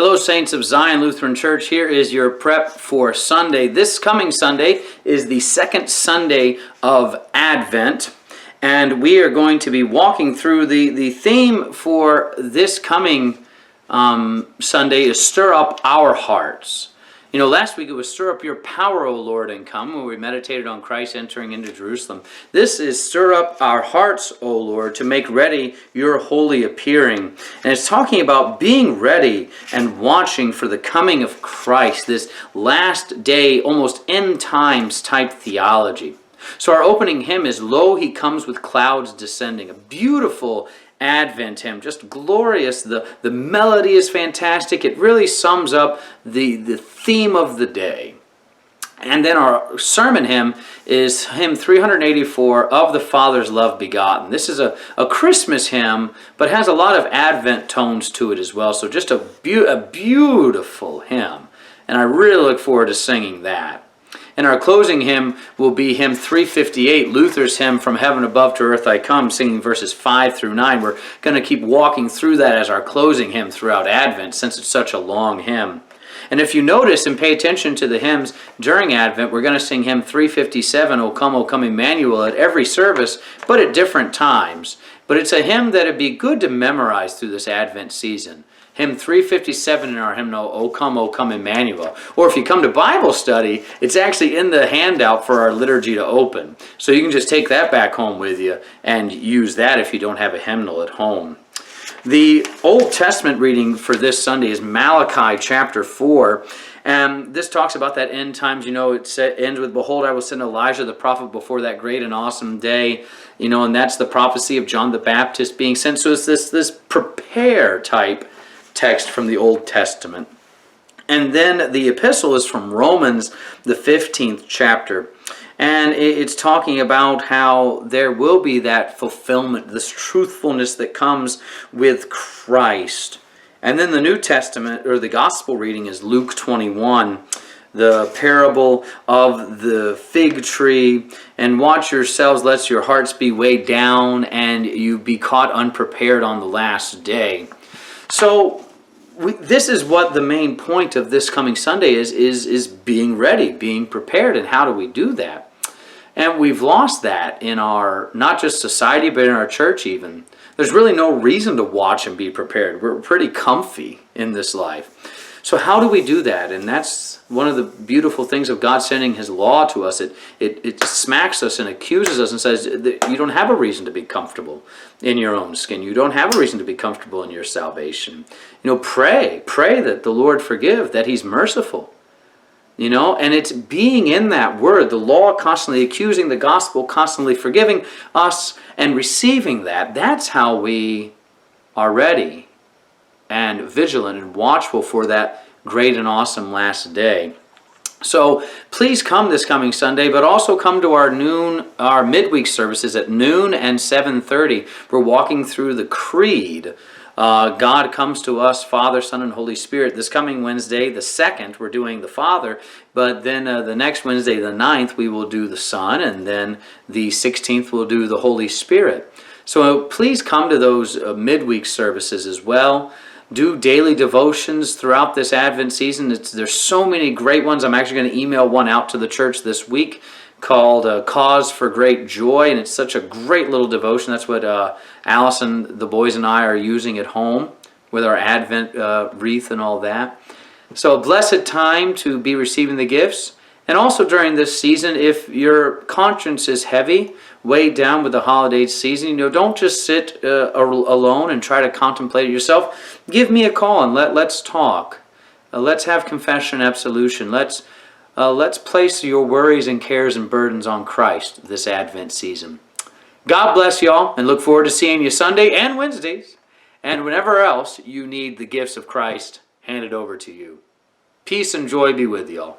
Hello, Saints of Zion Lutheran Church. Here is your prep for Sunday. This coming Sunday is the second Sunday of Advent, and we are going to be walking through the theme for this coming Sunday is Stir Up Our Hearts. You know, last week it was Stir Up Your Power, O Lord, and Come, where we meditated on Christ entering into Jerusalem. This is Stir Up Our Hearts, O Lord, to make ready your holy appearing. And it's talking about being ready and watching for the coming of Christ, this last day, almost end times type theology. So our opening hymn is Lo, He Comes with Clouds Descending, a beautiful Advent hymn, just glorious. The melody is fantastic. It really sums up the theme of the day. And then our sermon hymn is hymn 384, Of the Father's Love Begotten. This is a Christmas hymn, but has a lot of Advent tones to it as well. So just a beautiful hymn. And I really look forward to singing that. And our closing hymn will be hymn 358, Luther's hymn, From Heaven Above to Earth I Come, singing verses 5 through 9. We're going to keep walking through that as our closing hymn throughout Advent, since it's such a long hymn. And if you notice and pay attention to the hymns during Advent, we're going to sing hymn 357, O Come, Emmanuel, at every service, but at different times. But it's a hymn that it'd be good to memorize through this Advent season. Hymn 357 in our hymnal, O Come, Emmanuel. Or if you come to Bible study, it's actually in the handout for our liturgy to open. So you can just take that back home with you and use that if you don't have a hymnal at home. The Old Testament reading for this Sunday is Malachi chapter 4. And this talks about that end times. You know, it ends with, Behold, I will send Elijah the prophet before that great and awesome day. You know, and that's the prophecy of John the Baptist being sent. So it's this prepare type text from the Old Testament. And then the epistle is from Romans, the 15th chapter. And it's talking about how there will be that fulfillment, this truthfulness that comes with Christ. And then the New Testament, or the Gospel reading, is Luke 21, the parable of the fig tree. And watch yourselves, lest your hearts be weighed down and you be caught unprepared on the last day. So this is what the main point of this coming Sunday is being ready, being prepared. And how do we do that? And we've lost that in our, not just society, but in our church even. There's really no reason to watch and be prepared. We're pretty comfy in this life. So how do we do that? And that's one of the beautiful things of God sending His law to us. It smacks us and accuses us and says, you don't have a reason to be comfortable in your own skin. You don't have a reason to be comfortable in your salvation. You know, pray that the Lord forgive, that He's merciful. You know, and it's being in that word, the law constantly accusing, the gospel constantly forgiving us and receiving that. That's how we are ready and vigilant and watchful for that great and awesome last day. So please come this coming Sunday, but also come to our midweek services at noon and 7:30. We're walking through the Creed. God comes to us, Father, Son, and Holy Spirit. This coming Wednesday, the 2nd, we're doing the Father, but then the next Wednesday, the 9th, we will do the Son, and then the 16th, we'll do the Holy Spirit. So please come to those midweek services as well. Do daily devotions throughout this Advent season. There's so many great ones. I'm actually going to email one out to the church this week called Cause for Great Joy, and it's such a great little devotion. That's what Allison, the boys, and I are using at home with our Advent wreath and all that. So a blessed time to be receiving the gifts. And also during this season, if your conscience is heavy, weighed down with the holiday season, you know, don't just sit alone and try to contemplate it yourself. Give me a call and let's talk. Let's have confession and absolution. Let's place your worries and cares and burdens on Christ this Advent season. God bless y'all, and look forward to seeing you Sunday and Wednesdays, and whenever else you need the gifts of Christ handed over to you. Peace and joy be with y'all.